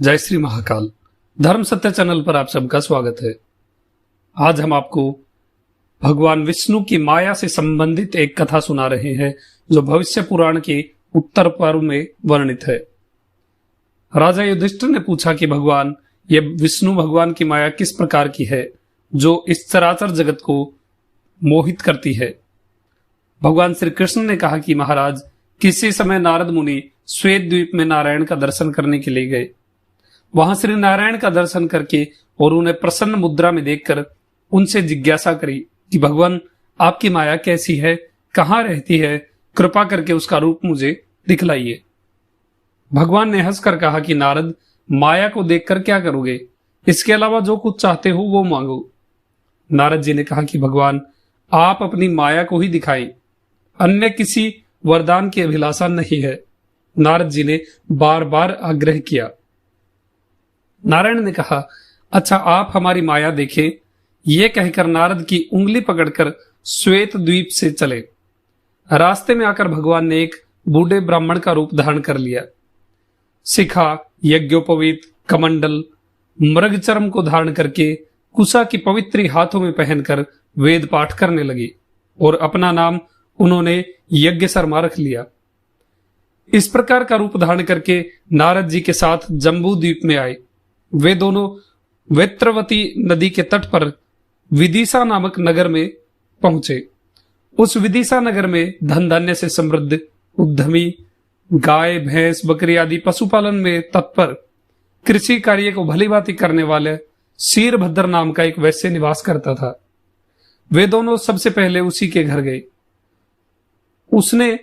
जय श्री महाकाल। धर्म सत्य चैनल पर आप सबका स्वागत है। आज हम आपको भगवान विष्णु की माया से संबंधित एक कथा सुना रहे हैं जो भविष्य पुराण के उत्तर पर्व में वर्णित है। राजा युधिष्ठिर ने पूछा कि भगवान, ये विष्णु भगवान की माया किस प्रकार की है जो इस चराचर जगत को मोहित करती है। भगवान श्री कृष्ण ने कहा कि महाराज, किसी समय नारद मुनि श्वेत द्वीप में नारायण का दर्शन करने के लिए गए। वहां श्री नारायण का दर्शन करके और उन्हें प्रसन्न मुद्रा में देखकर उनसे जिज्ञासा करी कि भगवान, आपकी माया कैसी है, कहाँ रहती है, कृपा करके उसका रूप मुझे दिखलाइए। भगवान ने हंसकर कहा कि नारद, माया को देखकर क्या करोगे, इसके अलावा जो कुछ चाहते हो वो मांगो। नारद जी ने कहा कि भगवान, आप अपनी माया को ही दिखाएं, अन्य किसी वरदान की अभिलाषा नहीं है। नारद जी ने बार बार आग्रह किया। नारायण ने कहा, अच्छा आप हमारी माया देखें। ये कहकर नारद की उंगली पकड़कर श्वेत द्वीप से चले। रास्ते में आकर भगवान ने एक बूढ़े ब्राह्मण का रूप धारण कर लिया। शिखा, यज्ञोपवीत, कमंडल, मृगचर्म को धारण करके कुशा की पवित्री हाथों में पहनकर वेद पाठ करने लगे और अपना नाम उन्होंने यज्ञ शर्मा रख लिया। इस प्रकार का रूप धारण करके नारद जी के साथ जम्बू द्वीप में आए। वे दोनों वेत्रवती नदी के तट पर विदिशा नामक नगर में पहुंचे। उस विदिशा नगर में धन धान्य से समृद्ध, उद्यमी, गाय भैंस बकरी आदि पशुपालन में तत्पर, कृषि कार्य को भली भांति करने वाले शीरभद्र नाम का एक वैश्य निवास करता था। वे दोनों सबसे पहले उसी के घर गए। उसने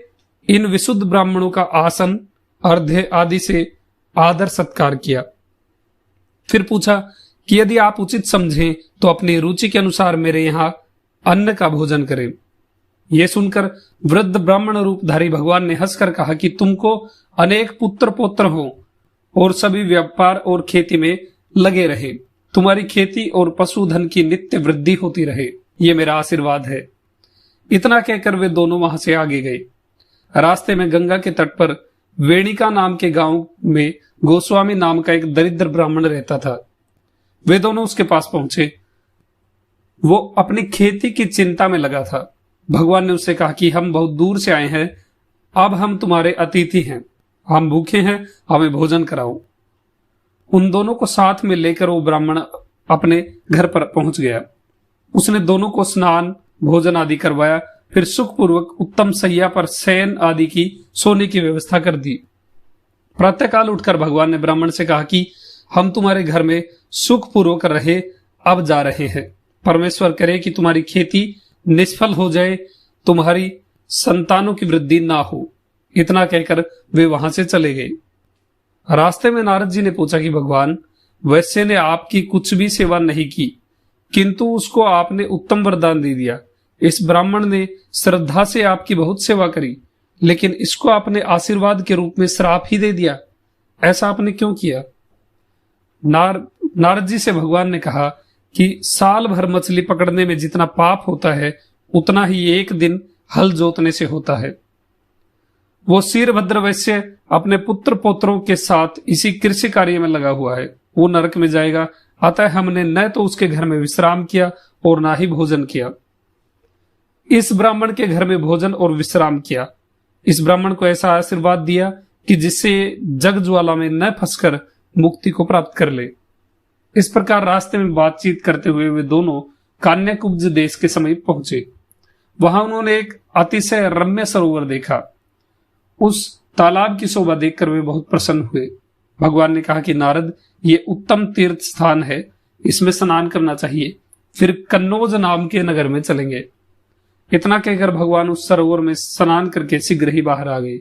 इन विशुद्ध ब्राह्मणों का आसन, अर्घ्य आदि से आदर सत्कार किया। फिर पूछा कि यदि आप उचित समझें तो अपनी रुचि के अनुसार मेरे यहाँ अन्न का भोजन करें। यह सुनकर वृद्ध ब्राह्मण रूपधारी भगवान ने हंसकर कहा कि तुमको अनेक पुत्र पौत्र हो और सभी व्यापार और खेती में लगे रहे, तुम्हारी खेती और पशुधन की नित्य वृद्धि होती रहे, ये मेरा आशीर्वाद है। इतना कहकर वे दोनों वहां से आगे गए। रास्ते में गंगा के तट पर वेणिका नाम के गांव में गोस्वामी नाम का एक दरिद्र ब्राह्मण रहता था। वे दोनों उसके पास पहुंचे। वो अपनी खेती की चिंता में लगा था। भगवान ने उससे कहा कि हम बहुत दूर से आए हैं, अब हम तुम्हारे अतिथि हैं, हम भूखे हैं, हमें भोजन कराओ। उन दोनों को साथ में लेकर वो ब्राह्मण अपने घर पर पहुंच गया। उसने दोनों को स्नान, भोजन आदि करवाया, फिर सुखपूर्वक उत्तम सैया पर शयन आदि की सोने की व्यवस्था कर दी। प्रातःकाल उठकर भगवान ने ब्राह्मण से कहा कि हम तुम्हारे घर में सुखपूर्वक रहे, अब जा रहे हैं। परमेश्वर करे कि तुम्हारी खेती निष्फल हो जाए, तुम्हारी संतानों की वृद्धि ना हो। इतना कहकर वे वहां से चले गए। रास्ते में नारद जी ने पूछा कि भगवान, वैश्य ने आपकी कुछ भी सेवा नहीं की, किंतु उसको आपने उत्तम वरदान दे दिया। इस ब्राह्मण ने श्रद्धा से आपकी बहुत सेवा करी, लेकिन इसको आपने आशीर्वाद के रूप में श्राप ही दे दिया। ऐसा आपने क्यों किया? नारद जी से भगवान ने कहा कि साल भर मछली पकड़ने में जितना पाप होता है, उतना ही एक दिन हल जोतने से होता है। वो शीरभद्र वैश्य अपने पुत्र पौत्रों के साथ इसी कृषि कार्य में लगा हुआ है। वो नरक में जाएगा। अतः हमने न तो उसके घर में विश्राम किया और ना ही भोजन किया। इस ब्राह्मण के घर में भोजन और विश्राम किया। इस ब्राह्मण को ऐसा आशीर्वाद दिया कि जिससे जग ज्वाला में न फंसकर मुक्ति को प्राप्त कर ले। इस प्रकार रास्ते में बातचीत करते हुए वे दोनों कान्याकुब्ज देश के समीप पहुंचे। वहां उन्होंने एक अतिशय रम्य सरोवर देखा। उस तालाब की शोभा देखकर वे बहुत प्रसन्न हुए। भगवान ने कहा कि नारद, ये उत्तम तीर्थ स्थान है, इसमें स्नान करना चाहिए। फिर कन्नौज नाम के नगर में चलेंगे। इतना कहकर भगवान उस सरोवर में स्नान करके शीघ्र ही बाहर आ गए।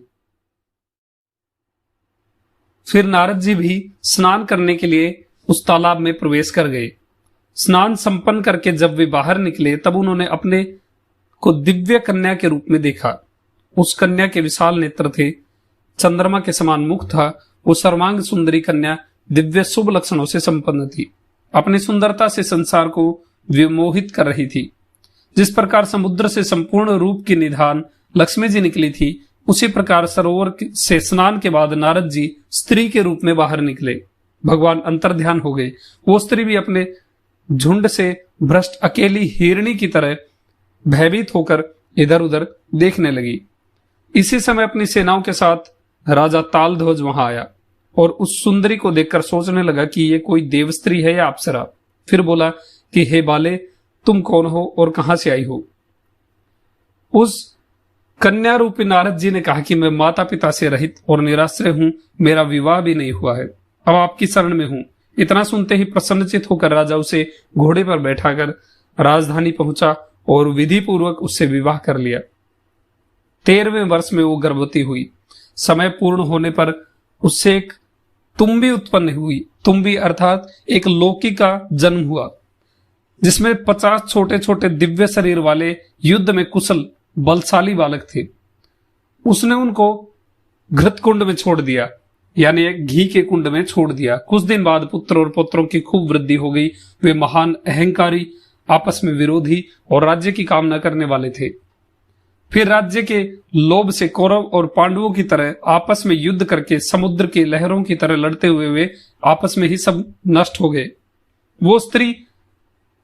फिर नारद जी भी स्नान करने के लिए उस तालाब में प्रवेश कर गए। स्नान संपन्न करके जब वे बाहर निकले, तब उन्होंने अपने को दिव्य कन्या के रूप में देखा। उस कन्या के विशाल नेत्र थे, चंद्रमा के समान मुख था। वो सर्वांग सुंदरी कन्या दिव्य शुभ लक्षणों से संपन्न थी। अपनी सुंदरता से संसार को विमोहित कर रही थी। जिस प्रकार समुद्र से संपूर्ण रूप की निधान लक्ष्मी जी निकली थी, उसी प्रकार सरोवर से स्नान के बाद नारद जी स्त्री के रूप में बाहर निकले। भगवान अंतर्ध्यान हो गए। वो स्त्री भी अपने झुंड से भ्रष्ट अकेली हिरणी की तरह भयभीत होकर इधर उधर देखने लगी। इसी समय अपनी सेनाओं के साथ राजा तालध्वज वहां आया और उस सुंदरी को देखकर सोचने लगा कि ये कोई देव स्त्री है या अप्सरा। फिर बोला कि हे बाले, तुम कौन हो और कहां से आई हो? उस कन्या रूपी नारद जी ने कहा कि मैं माता पिता से रहित और निराश्रय हूं, मेरा विवाह भी नहीं हुआ है, अब आपकी शरण में हूं। इतना सुनते ही प्रसन्नचित होकर राजा उसे घोड़े पर बैठाकर राजधानी पहुंचा और विधि पूर्वक उससे विवाह कर लिया। 13वें वर्ष में वो गर्भवती हुई। समय पूर्ण होने पर उससे एक तुम्बी उत्पन्न हुई। तुम्बी अर्थात एक लोकी का जन्म हुआ, जिसमें 50 छोटे छोटे दिव्य शरीर वाले युद्ध में कुशल बलशाली बालक थे। उसने उनको घृत कुंड में छोड़ दिया, यानी एक घी के कुंड में छोड़ दिया। कुछ दिन बाद पुत्र और पुत्रों की खूब वृद्धि हो गई। वे महान अहंकारी, आपस में विरोधी और राज्य की कामना करने वाले थे। फिर राज्य के लोभ से कौरव और पांडवों की तरह आपस में युद्ध करके समुद्र की लहरों की तरह लड़ते हुए वे आपस में ही सब नष्ट हो गए। वो स्त्री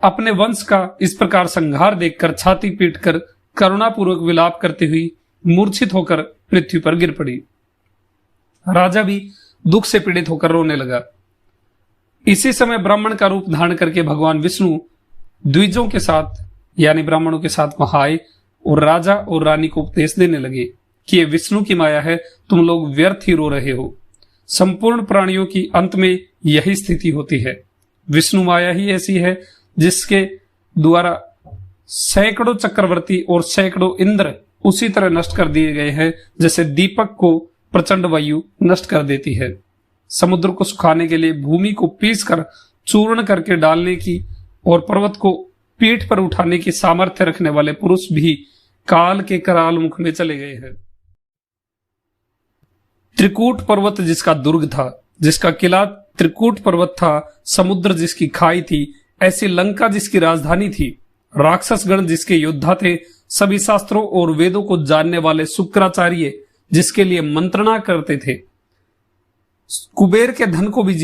अपने वंश का इस प्रकार संहार देखकर छाती पीटकर करुणापूर्वक विलाप करती हुई मूर्छित होकर पृथ्वी पर गिर पड़ी। राजा भी दुख से पीड़ित होकर रोने लगा। इसी समय ब्राह्मण का रूप धारण करके भगवान विष्णु द्विजों के साथ यानी ब्राह्मणों के साथ वहां आए और राजा और रानी को उपदेश देने लगे कि ये विष्णु की माया है, तुम लोग व्यर्थ ही रो रहे हो। संपूर्ण प्राणियों की अंत में यही स्थिति होती है। विष्णु माया ही ऐसी है जिसके द्वारा सैकड़ों चक्रवर्ती और सैकड़ों इंद्र उसी तरह नष्ट कर दिए गए हैं जैसे दीपक को प्रचंड वायु नष्ट कर देती है। समुद्र को सुखाने के लिए भूमि को पीस कर चूर्ण करके डालने की और पर्वत को पीठ पर उठाने की सामर्थ्य रखने वाले पुरुष भी काल के कराल मुख में चले गए हैं। त्रिकूट पर्वत जिसका दुर्ग था, जिसका किला त्रिकूट पर्वत था, समुद्र जिसकी खाई थी, ऐसी लंका जिसकी राजधानी थी, राक्षस गण जिसके योद्धा थे, सभी शास्त्रों और वेदों को जानने वाले शुक्राचार्य जिसके लिए मंत्रणा करते थे, कुबेर के धन को भी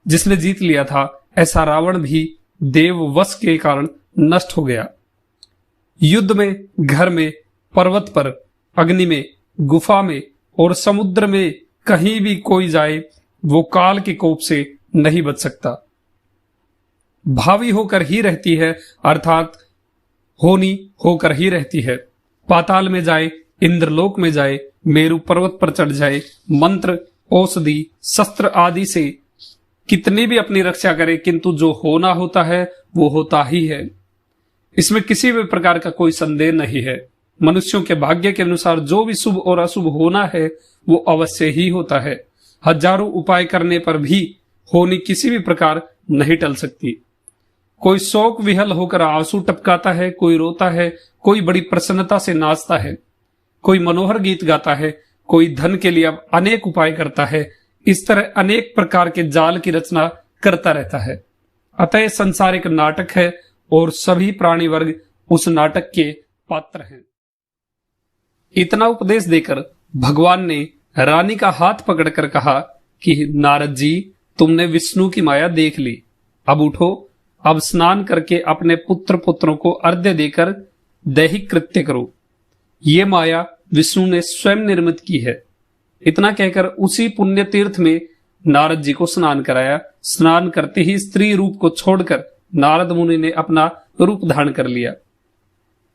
जिसने जीत लिया था, ऐसा रावण भी देव वश के कारण नष्ट हो गया। युद्ध में, घर में, पर्वत पर, अग्नि में, गुफा में और समुद्र में कहीं भी कोई जाए वो काल के कोप से नहीं बच सकता। भावी होकर ही रहती है, अर्थात होनी होकर ही रहती है। पाताल में जाए, इंद्रलोक में जाए, मेरु पर्वत पर चढ़ जाए, मंत्र, औषधि, शस्त्र आदि से कितनी भी अपनी रक्षा करे, किंतु जो होना होता है वो होता ही है। इसमें किसी भी प्रकार का कोई संदेह नहीं है। मनुष्यों के भाग्य के अनुसार जो भी शुभ और अशुभ होना है वो अवश्य ही होता है। हजारों उपाय करने पर भी होनी किसी भी प्रकार नहीं टल सकती। कोई शोक विहल होकर आंसू टपकाता है, कोई रोता है, कोई बड़ी प्रसन्नता से नाचता है, कोई मनोहर गीत गाता है, कोई धन के लिए अब अनेक उपाय करता है। इस तरह अनेक प्रकार के जाल की रचना करता रहता है। अतः संसार एक नाटक है और सभी प्राणी वर्ग उस नाटक के पात्र हैं। इतना उपदेश देकर भगवान ने रानी का हाथ पकड़कर कहा कि नारद जी, तुमने विष्णु की माया देख ली, अब उठो, अब स्नान करके अपने पुत्र पुत्रों को अर्घ्य देकर दैहिक कृत्य करो। ये माया विष्णु ने स्वयं निर्मित की है। इतना कहकर उसी पुण्य तीर्थ में नारद जी को स्नान कराया। स्नान करते ही स्त्री रूप को छोड़कर नारद मुनि ने अपना रूप धारण कर लिया।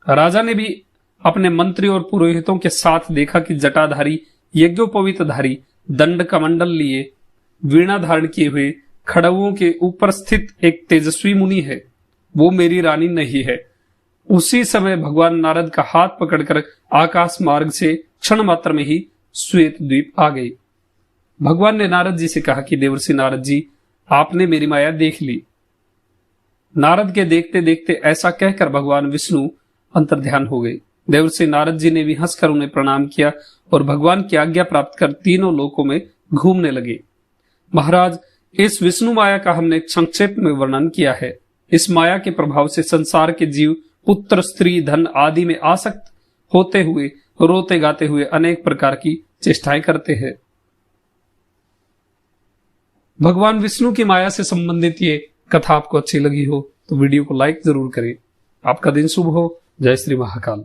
राजा ने भी अपने मंत्री और पुरोहितों के साथ देखा कि जटाधारी, यज्ञोपवीतधारी, दंड कमंडल लिए, वीणा धारण किए हुए खड़गों के ऊपर स्थित एक तेजस्वी मुनि है। वो मेरी रानी नहीं है। उसी समय भगवान नारद का हाथ पकड़कर आकाश मार्ग से क्षण मात्र में ही श्वेत द्वीप आ गई। भगवान ने नारद जी से कहा कि देवर्षि नारद जी, आपने मेरी माया देख ली। नारद के देखते देखते ऐसा कहकर भगवान विष्णु अंतर्ध्यान हो गए। देवर्षि नारद जी ने भी हंसकर उन्हें प्रणाम किया और भगवान की आज्ञा प्राप्त कर तीनों लोकों में घूमने लगे। महाराज, इस विष्णु माया का हमने संक्षेप में वर्णन किया है। इस माया के प्रभाव से संसार के जीव पुत्र, स्त्री, धन आदि में आसक्त होते हुए, रोते गाते हुए अनेक प्रकार की चेष्टाएं करते हैं। भगवान विष्णु की माया से संबंधित ये कथा आपको अच्छी लगी हो तो वीडियो को लाइक जरूर करें। आपका दिन शुभ हो। जय श्री महाकाल।